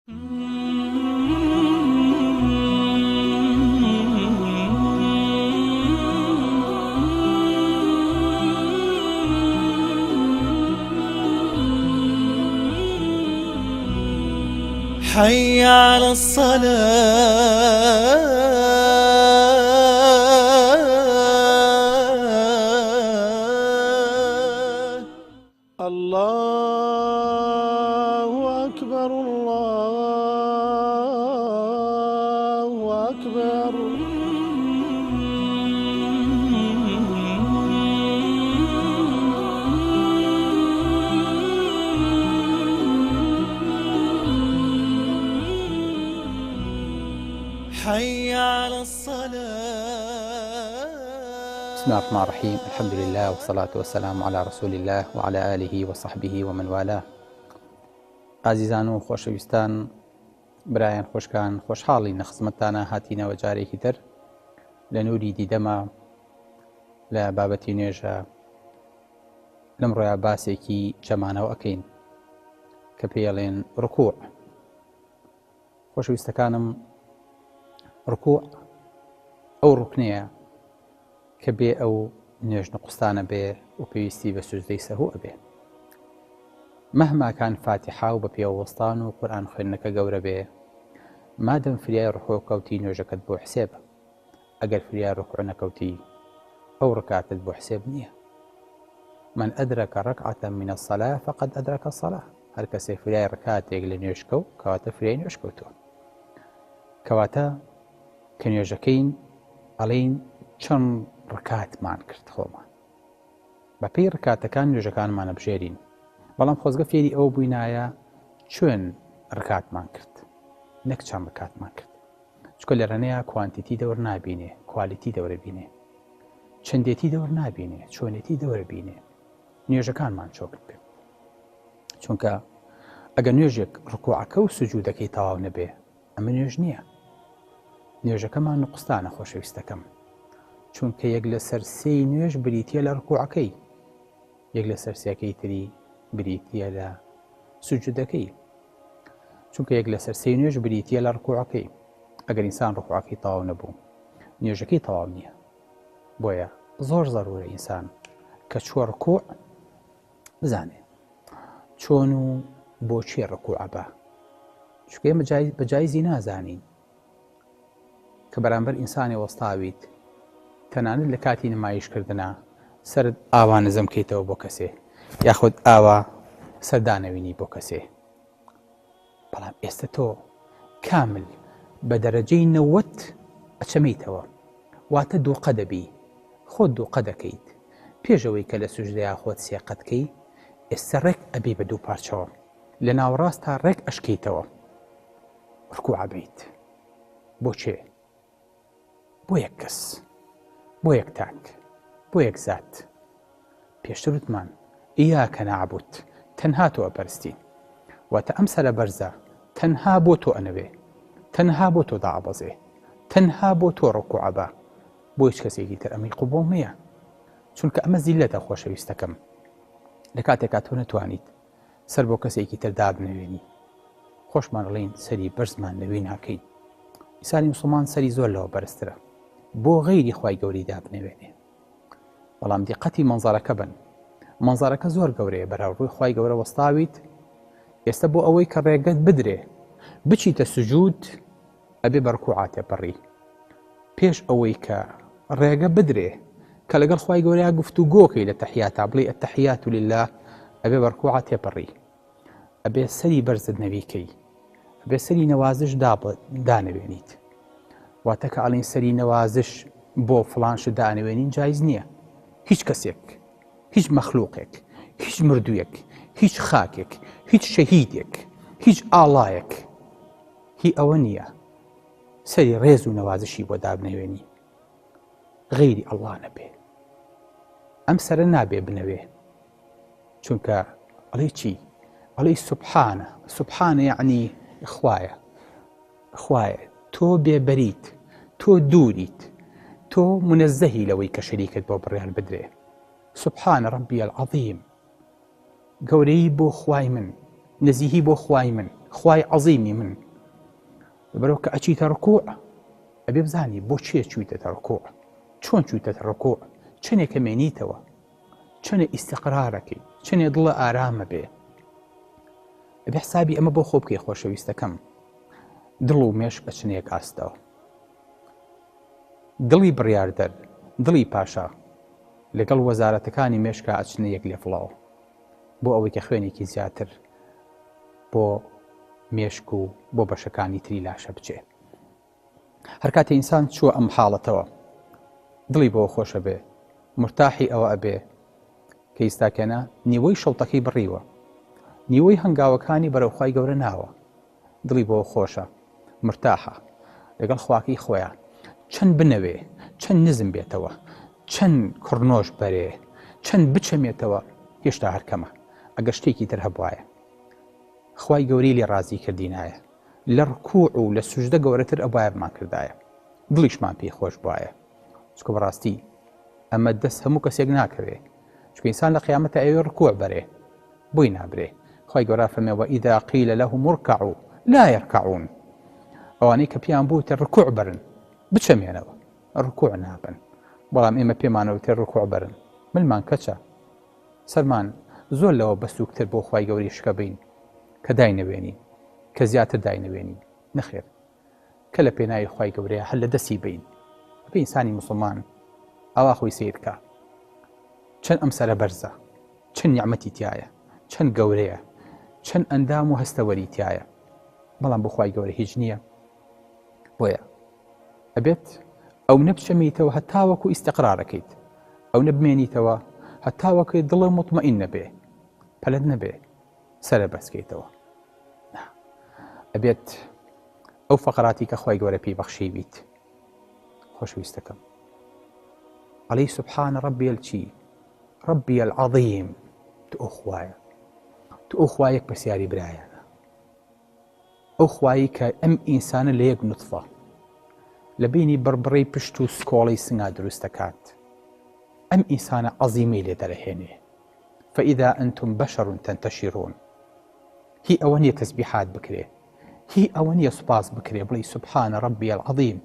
حي على الصلاة الله أكبر الله أكبر حي على الصلاة. بسم الله الرحمن الرحيم. الحمد لله والصلاة والسلام على رسول الله وعلى آله وصحبه ومن والاه. عزیزان و خۆشەویستان، برایان خۆشکان، خۆشحاڵی نەخزمەتتانە هاتینەوە جارێکی تر لە نووری دیدەمە لە بابەتی نوێژە. لەم ڕۆیە باسێکی جەمانەوە ئەکەین کە پێڵێن ڕکوع. خۆشەویستەکانم، ڕکوع ئەو ڕوکنەیە کە بێ ئەو نوێژ نقستانە بێ و پێویستی بە سوجدەی سەهوو ئەبێ. مەهماکان فاتحا و بە پێوەستان و قورئان خوێندنەکە گەورە بێ، مادەم فریای ڕکوع کەوتی نوێژەکەت بۆ حسێبە. ئەگەر فریای ڕکوع نەکەوتی ئەو ڕکاتت بۆ حسێب نییە. من ئەدرەکە ڕەکعەتە من الصلاة فقد ئەدرەکە الصلاة. هەر کەسێ فریای ڕکاتێک لە نوێژ کەوت کەواتە فریای نوێژ کەوتووە. کەواتە کە نوێژەکەین ئەڵێین چەند ڕکاتمان کرد خۆمان، بە پێی ڕکاتەکان نوێژەکانمانە بژێرین. بەڵام خۆزگە فێری ئەو بووینایە چۆن ڕکاتمان کرد، نەک چەند ڕکاتمان کرد. چکە لە ڕێنەیە کوانتیتی دەور نابینێ، کوالیتی دەورە بینێ، چەندێتی دەور نابینێ، چۆنێتی دەورە بینێ. نوێژەکانمان چۆکت بێ، چونکە ئەگەر نوێژێک ڕکوعەکە و سوجودەکەی تەواو نەبێ ئەمە نوێژ نییە. نوێژەکەمان نقستانە خۆشەویستەکەم، چونکە یەک لە سەرسێی نوێژ بریتیە لە ڕکوعەکەی، یەک لە سەرسیەکەی تری بریتیە لە سوجودەکەی. چونکە یەک لە سەرسێی نوێژ بریتیە لە ڕکوعەکەی. ئەگەر ئینسان ڕکوعەکەی تەواو نەبوو نوێژەکەی تەواو نییە. بۆیە زۆر زەرورە ئینسان کە چووە ڕکوع بزانێ چۆن و بۆچی ڕکوعە بە، چونکە ئێمە بەجایزی نازانین کە بەرامبەر ئینسانی وەستاویت تەنانەت لە کاتی نمایشکردنە سەرت ئاوا نزم بکەیتەوە بۆ کەسێ، یاخود ئاوا سەردانەوینی بۆ کەسێ. بەڵام ئێستا تۆ کامل بە دەرەجەی 90 ئەچەمەیتەوە، واتە دووقە دەبی، خۆت دووقە دەکەیت. پێشەوەی کە لە سوجدەیە خۆت سێقەتکەی، ئێستا ڕێک ئەبێ بە دوو پارچەوە، لە ناوەڕاست تا ڕێک ئەشکەیتەوە ڕکوع بیت. بۆچێ؟ بۆ یەک کەس، بۆ یەک تاک، بۆ یەک زات. پێشتر وتمان ئیاکە نەعبود، تەنها تۆ ئەپەرستین. واتە ئەم سەرە بەرزە تەنها بۆ تۆ ئەنەوێ، تەنها بۆ تۆ داعەبەزێ، تەنها بۆ تۆ ڕکوعە بە، بۆ هیچ کەسێکی تر ئەمەی قوبوڵ نییە. چونکە ئەمە زیلەتە خۆشەویستەکەم. لە کاتێکا تۆ نەتوانیت سەر بۆ کەسێکی تر دابنەوێنی، خۆشمان ئەڵێین سەری بەرزمان نەوێ ناکەین. ئینسانی موسڵمان سەری زۆر لەوە بەرزترە بۆ غەیری خوای گەورەی دابنەوێنێ. بەڵام دیقەتی مەنزەرەکە بن، مەنزەرەکە زۆر گەورەیە، بەراوردووی خوای گەورە وەستاویت. ئێستا بۆ ئەوەی کە ڕێگەت بدرێ بچیتە سوجود ئەبێ بە ڕکوعا تێپەڕی. پێش ئەوەی کە ڕێگە بدرێ کە لەگەڵ خوای گەورەیە گفتوگۆکەی لە تەحیاتا بڵێ ئەتەحیات لله، ئەبێ بە ڕکوعا تێپەڕی، ئەبێ سەری بەرزت نەویکەی، ئەبێ سەری نەوازش دانەوێنیت. واتە کە ئەڵێن سەری نەوازش بۆ فڵانش دانەوێنین جایز نییە. هیچ کەسێک، هیچ مەخلووقێک، هیچ مردوویەک، هیچ خاکێک، هیچ شەهیدێک، هیچ ئاڵایەک هی ئەوە نییە سەری ڕێز و نەوازشی بۆ دابنەوێنی غەیری ئەڵڵا نەبێ. ئەم سەرە نابێ بنەوێ، چونکە ئەڵێ چی؟ ئەڵێ سوبحانە. سوبحانە یعنی خوایە، خوایە تۆ بێبەریت، تۆ دووریت، تۆ منەزەهی لەوەی کە شەریکت بۆ بڕیار بدرێ. سوبحانە ڕەبی العەظیم، گەورەی بۆ خوای من، نزیهی بۆ خوای من، خوای عەزیمی من بەرەو کە ئەچیتە ڕکوع ئەبێ بزانی بۆ چێ چوویتەتە ڕکوع، چۆن چوویتەتە ڕکوع، چنێکە مێنیتەوە، چنێ ئیستیقرارەکەی، چنێ دڵە ئارامە بێ. ئەبێ حسابی ئەمە بۆ خۆ بکەی خۆشەویستەکەم. دڵ و مێشک ئەچنەیەک ئاستەوە. دڵی بڕیاردەر، دڵی پاشا لەگەڵ وەزارەتەکانی مێشکە ئەچنە یەک لێفڵاوە بۆ ئەوەی کە خوێنێکی زیاتر بۆ مێشک و بۆ بەشەکانی تری لاشە بچێ. هەر کاتێ ئینسان چووە ئەم حاڵەتەوە دڵی بۆ خۆشە بێ، مرتاحی ئەوە ئەبێ کە ئیستاکەنە نیوەی شەڵتەکەی بڕیوە، نیوەی هەنگاوەکانی بەرەوخوای گەورە ناوە، دڵی بۆ خۆشە، مرتاحە لەگەڵ خواکەی خۆیان. چەند بنەوێ، چەند نزم بێتەوە، چەند کوڕنۆش بەرێ، چەند بچەمێتەوە، هێشتا هەرکەمە. ئەگەر شتێکی تر هەبوایە خوای گەورەی لێ ڕازی کردینایە، لە ڕکوع و لە سوژدە گەورەتر ئەوایە بمان کردایە، دڵیشمان پێی خۆش بوایە. چکە بەڕاستی ئەمە دەست هەموو کەسێک ناکەوێ، چکە ئینسان لە قیامەتە ئەوێ ڕکوع بەرێ بۆی نابرێ. خوای گەورە فەرمێوە ئیذا قیل لەهم ارکعوا لا یرکعون، ئەوانەی کە پێیان بووتە ڕکوع بەرن بچەمێنەوە ڕکوع نابن. بەڵام ئێمە پێمانەوتێ ڕکوع بەرن، ملمان کەچە، سەرمان زۆر لەوە بەسووکتر بۆ خوای گەوری شکە بین کە داینەوێنین، کە زیاتر داینەوێنین. نەخێر، کە لە پێناوی خوای گەورەیە هەر لە دەستی بین. بە ئینسانی موسڵمان ئەوا خۆی سیر بکە، چەند ئەم سەرە بەرزە، چەند نیعمەتی تایە، چەند گەورەیە، چەند ئەندام و هەستەوەری تایە، بەڵام بۆ خوای گەورە هیچ نییە. بۆیە ئەبێت ئەو نەبچەمیتەوە هەتاوەکو ئیستیقرارەکەیت، ئەو نەبمێنیتەوە هەتاوەکە دڵە مطمئین نەبێ، پەلەت نەبێ، سەرە بەسکەیتەوە. ئەبێت ئەو فەقراتی کە خوای گەورە پێی بەخشی بیت. خۆشەویستەکەم ئەڵێی سوبحانە ڕەبی الچی ڕەبی العەظیم، تو ئەو خوایە، تو ئەو خوایەک پرسیاری برایانە، ئەو خوایی کە ئەم ئینسانە لە یەک نوتفە لە بینی بڕبڕی پشت و سکۆڵی سنگا دروست دەکات، ئەم ئینسانە عەظیمەی لێ دەرەهێنێ. فإذا أنتم بشر تنتشرون، هی ئەوە نییە تەسبیحات بکرێ، هی ئەوە نییە سوپاس بکرێ بڵێ سوبحانە ڕەبی العەظیم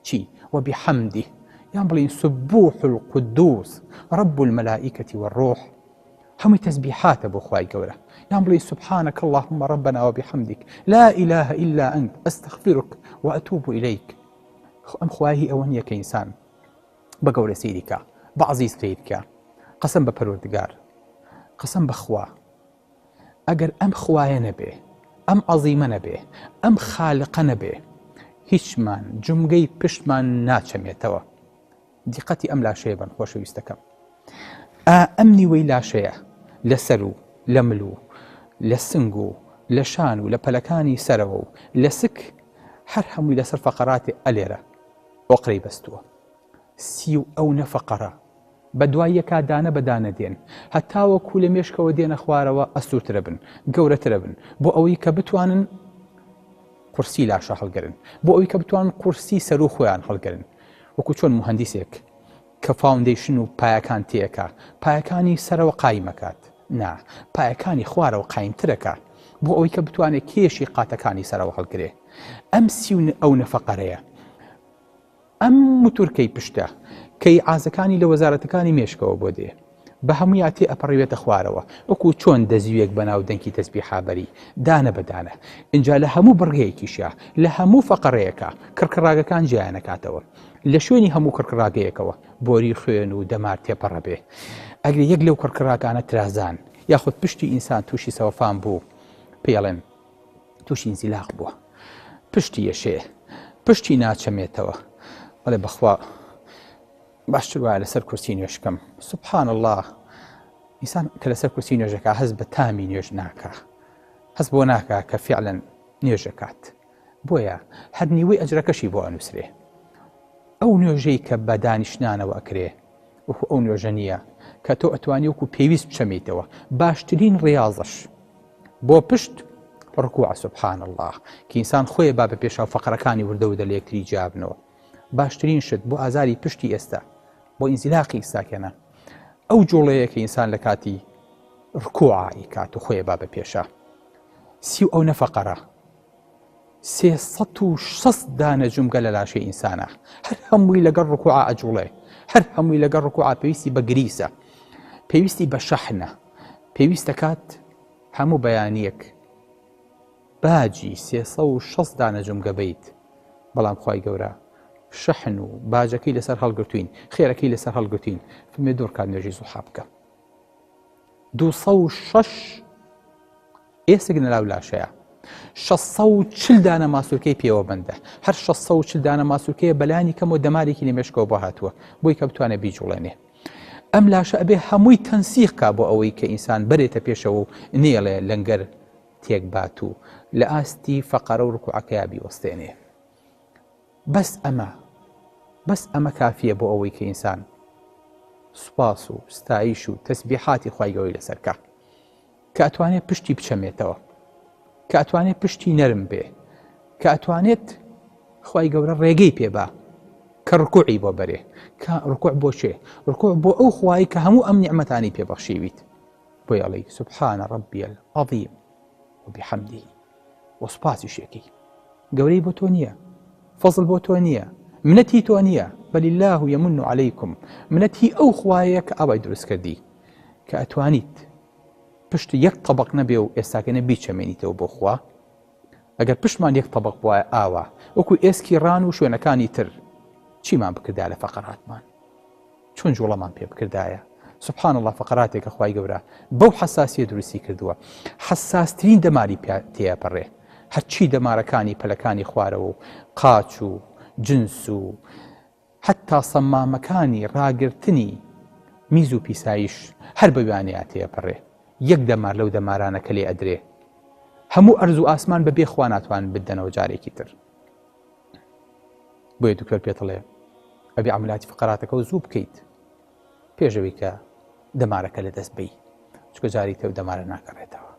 چی وبحەمده، یان بڵێن سبوح القدوس رب الملائكة والروح، هەمووی تەسبیحاتە بۆ خوای گەورە. یان بڵێ سبحانك اللهم ربنا وبحمدك لا إله إلا أنت أستغفرك وأتوب إليك. ئەم خوای ئەوە نییە کە ئینسان بە گەورە سیریکە، بە عەزیز سیرکە، قەسەم بە پەروەردگار، قەسەم بە خوا، ئەگەر ئەم خوایە نەبێ، ئەم عەزیمە نەبێ، ئەم خالقە نەبێ، هیچمان جمگەی پشتمان ناچەمێتەوە. دیقەتی ئەم لاشەیە بن خۆشەویستەکەم. ئەم نیوەی لاشەیە لە سەر و لە مل و لە سنگ و لە شان و لە پەلەکانی سەرەوە و لە سک هەر هەمووی لەسەر فەقەراتی ئەلێرە ئۆقرەی بەستووە. سی و ئەو نەفەقەرە بە دوای یەکا دانە بەدانە دێن، هەتاوەکو لە مێشکەوە دێنە خوارەوە ئەسوورترە بن، گەورەترە بن، بۆ ئەوەی کە بتوانن قورسی لاشە هەڵگرن، بۆ ئەوەی کە بتوانن قورسی سەر و خۆیان هەڵگرن. وەکو چۆن مهندیسێک کە فاوندیشن و پایەکان تێکە، پایەکانی سەرەوە قایمەکات، نا پایەکانی خوارەوە قایمترەکە بۆ ئەوەی کە بتوانێت کێشی قاتەکانی سەرەوە هەڵگرێ. ئەم سی و ئەو نەفەقەرەیە، ئەم موتورکەی پشتە کەی ئازەکانی لە وەزارەتەکانی مێشکەوە بۆ دێ، بە هەمووی تێ ئەپەڕێتە خوارەوە، وەکو چۆن دەزویەک بەناو دەنگی تەسبیحابەری دانە بەدانە. اینجا لە هەموو بڕگەیەکیشە، لە هەموو فەقەرەیەکە کڕکڕاگەکان جیانەکاتەوە، لە شوێنی هەموو کڕکڕاگەیەکەوە بۆری خوێن و دەمار تێپەڕە بێ. ئەگەر یەک لەو کڕکڕاگانە ترازان یاخود پشتی ئینسان تووشی سەوەفان بوو، پێڵێن تووشی ئینزیلاق بووە، پشتی یەشێ، پشتی ناچەمێتەوە. بەڵێ بەخوا باشتر وایە لەسەر کورسی نوێژکەم. سوبحان الله، ئینسان کە لەسەر کورسی نوێژەکە هەست بە تامی نوێژ ناکە، هەست بۆ ناکە کە فیعلەن نوێژەکات. بۆیە هەر نیوەی ئەجرەکەشی بۆ ئەنووسرێ. ئەو نوێژەی کە بە دانیشتانەوە ئەکرێ وەکو ئەو نوێژە نییە کە تۆ ئەتوانی وەکو پێویست بچەمیتەوە. باشترین ڕیاضەش بۆ پشت ڕکوع سوبحان الله، کە ئینسان خۆی با بە پێشاو فەقەرەکانی وردەوردە لە یەکتری جیابنەوە. باشترین شت بۆ ئازاری پشتی ئێستا، بۆ ئینزیلاقی ئێستاکەنە ئەو جوڵەیە کە ئینسان لە کاتی ڕکوعی کات و خۆی با بە پێشە. سی و ئەو نەفەقەرە 360 دانە جومگە لە لاشەی ئینسانە، هەر هەمووی لەگەڵ ڕکوعا ئەجوڵێ، هەر هەمووی لەگەڵ ڕکوعا پێویستی بە گریسە، پێویستی بە شەحنە، پێویستە کات هەموو بەیانیەک باجی 360 دانە جومگە بیت. بەڵام خوای گەورە شەحن و باجەکەی لەسەر هەڵگرتوین، خێرەکەی لەسەر هەڵگرتوین، فمێ دوور کات نوێژی زوحا بکە. 206 ئێسک نەلاو لاشەیە، 640 دانە ماسوولکەی پێوە بندە، هەر 640 دانە ماسوولکەیە بەلانی کەم و دەمارێکی لە مێشکەوە بۆ هاتووە بۆی کە بتوانێت بیجوڵێنێ. ئەم لاشە ئەبێ هەمووی تەنسیخ کا بۆ ئەوەی کە ئینسان بەرێتە پێشەوە و نێڵێ لەنگەر تێک بات و لە ئاستی فەقەرە و ڕکوعەکەیا بیوەستێنێ. بەس ئەمە کافیە بۆ ئەوەی کە ئینسان سوپاس و ستایش و تەسبیحاتی خوای گەورەی لەسەرکە، کە ئەتوانێت پشتی بچەمێتەوە، کە ئەتوانێت پشتی نەرم بێ، کە ئەتوانێت خوای گەورە ڕێگەی پێبا کە ڕکوعی بۆ بەرێ. کە ڕکوع بۆ چێ؟ ڕکوع بۆ ئەو خوای کە هەموو ئەم نیعمەتانی پێبەخشیویت. بۆی ئەڵێی سوبحانە ڕەبی العەظیم وبحەمدیه وەسوپاسی شێکی گەورەی بۆ تۆ نییە، فەزڵ بۆ تۆ نییە، منەتی تۆ نییە، بەل الله یەمن عەلەیکم، منەتی ئەو خوایە کە ئاوای دروست کردی، کە ئەتوانیت پشت یەک طەبق نەبێ و ئێستاکەنە بیچەمێنیتەوە بۆ خوا. ئەگەر پشتمان یەک طەبق بووە ئاوا وەکو ئێسکی ڕان و شوێنەکانی تر، چیمان بکردا لە فەقەراتمان؟ چۆن جوڵەمان پێ بکردایە؟ سبحان الله، فەقەراتێکە خوای گەورە بەو حەساسیە دروستی کردووە، حەساسترین دەماری تێپەڕێ، هەرچی دەمارەکانی پەلەکانی خوارەوە و قاچ و جنس و حتا سەمامەکانی ڕاگرتنی میز و پیسایش هەر بەوانەیە تێپەڕێ. یەک دەمار لەو دەمارانە کە لێ ئەدرێ، هەموو ئەرز و ئاسمان بەبێ خوا ناتوان بدەنەوە جارێکی تر. بۆیە دوکتۆر پێتڵێ ئەبێ عەمەلیاتی فەقەراتەکە و زوو بکەیت پێشەوەی کە دەمارەکە لە دەست بی، چکە جاری تێ و دەمارە ناگەڕێتەوە.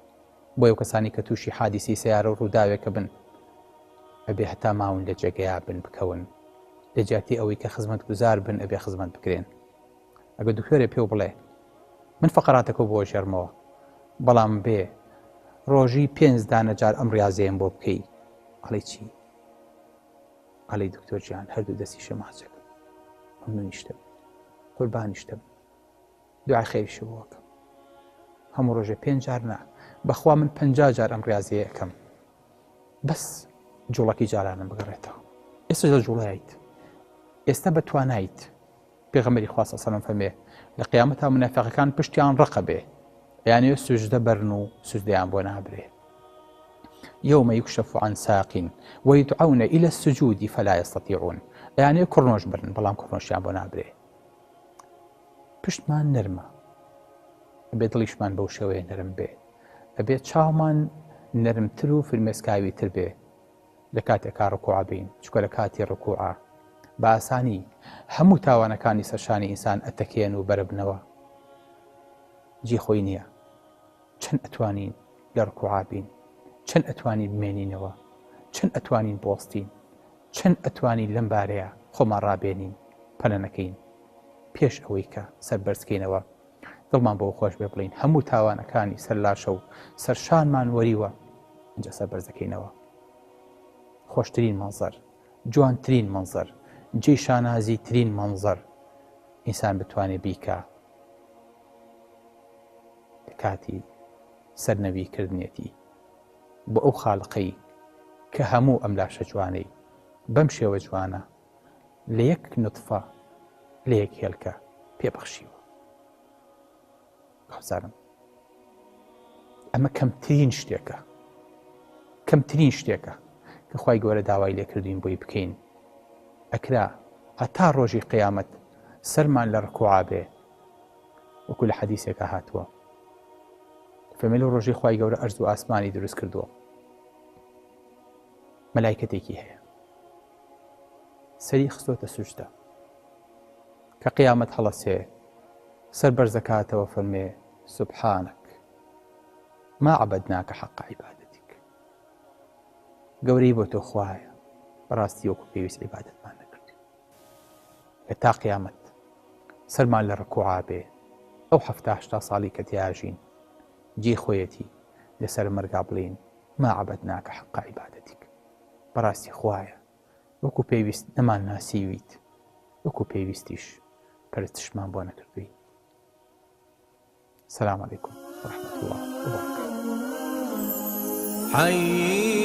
بۆیە کەسانی کە تووشی حادیسی سیارە و ڕووداوێکە بن ئەبێ هەتا ماون لە جێگەیا بن بکەون، لە جیاتی ئەوەی کە خزمەت گوزار بن ئەبێ خزمەت بکرێن. ئەگەر دوکتۆرێ پێو بڵێ من فەقەراتەکە بۆ ژێرمەوە، بەڵام بێ ڕۆژی 5 دانە جار ئەم ڕاضیەم بۆ بکەی، ئەڵێ چی؟ ئەڵێ دکتۆر گیان هەردوو دەستی شەماچەکە مەمنونیشتم، قوربانیشتم، دوعای خێریشی بۆ وەکەم. هەموو ڕۆژێ 5 جار نا، بەخوا من 50 جار ئەم ڕاضیە ئەەکەم، بەس جوڵەکی جارانم بگەڕێتەوە. ئێستا لە جوڵایت، ئێستا بە توانایت. پێغەمبەری خوا سەڵ سەلەم فەرمێ لە قیامەتا منافقەکان پشتیان ڕقە بێ، یانێ سوجدە بەرن و سوجدەیان بۆ نابرێ. يوم يكشف عن ساق ويدعون إلى السجود فلا يستطيعون، يعني كورنوش برن بەڵام کورنۆشیان بۆ نابرێ. پشتمان نەرمە، ئەبێ دڵیشمان بەو شێوەیە نەرم بێ، ئەبێ چاومان نەرمتر و فرمێسکاوی تر بێ لە کاتێکا ڕکوع بین، چکە لە کاتی ڕکوعە بە ئاسانی هەموو تاوانەکانی سەرشانی ئینسان ئەتەکێن و بەرەبنەوە. جی خۆی نییە چەند ئەتوانین لە ڕکوع بین، چەند ئەتوانین بمێنینەوە، چەند ئەتوانین بۆستین، چەند ئەتوانین لەم بارەیە خۆمان ڕابێنین، پەلە نەکەین پێش ئەوەی کە سەربەرزکەینەوە. دڵمان بۆ خۆش بێ بڵین هەموو تاوانەکانی سەرلاشە و سەرشانمان وەریوە، اینجا سەربەرزەکەینەوە. خۆشترین مەنزەر، جوانترین مەنزەر، جێی شانازی ترین مەنزەر ئینسان بتوانێت بیکە لە کاتی سەرنەویکردنێتی بۆ ئەو خاڵقەی کە هەموو ئەم لاشە جوانەی بەم شێوە جوانە لە یەک نوتفە لە یەک هێلکە پێبەخشیوە. خەزارم ئەمە کەمترین شتێکە کە خوای گەورە داوای لێکردوین بۆی بکەین. ئەکرا هەتا ڕۆژی قیامەت سەرمان لە ڕکوع بێ، وەکو لە حەدیثێکە هاتووە فەرمێ لەو ڕۆژی خوای گەورە ئەرز و ئاسمانی دروست کردووە، مەلایکەتێکی هەیە سەری خستۆتە سوجدە، کە قیامەت هەڵەسێ سەر بەرزەکاتەوە فەرمێ سوبحانك ما عبدناك حق عبادتك، گەورەی بۆ تۆ خوایە بەڕاستی وەکو پێویست عیبادەتمان نەکردی. لە تا قیامەت سەرمان لە ڕکوع بێ، ئەو 70-80 ساڵی کە تیاژین جێ خۆیەتی لەسەر مەرگا بڵین ما عبدناك حق عبادتك. بەڕاستی خوایە وەکو پێویست نەمان ناسیویت، وەکو پێویستیش پەرستشمان بۆ نەکردووی. سلام علیکم ورحمة الله وبركاته. حي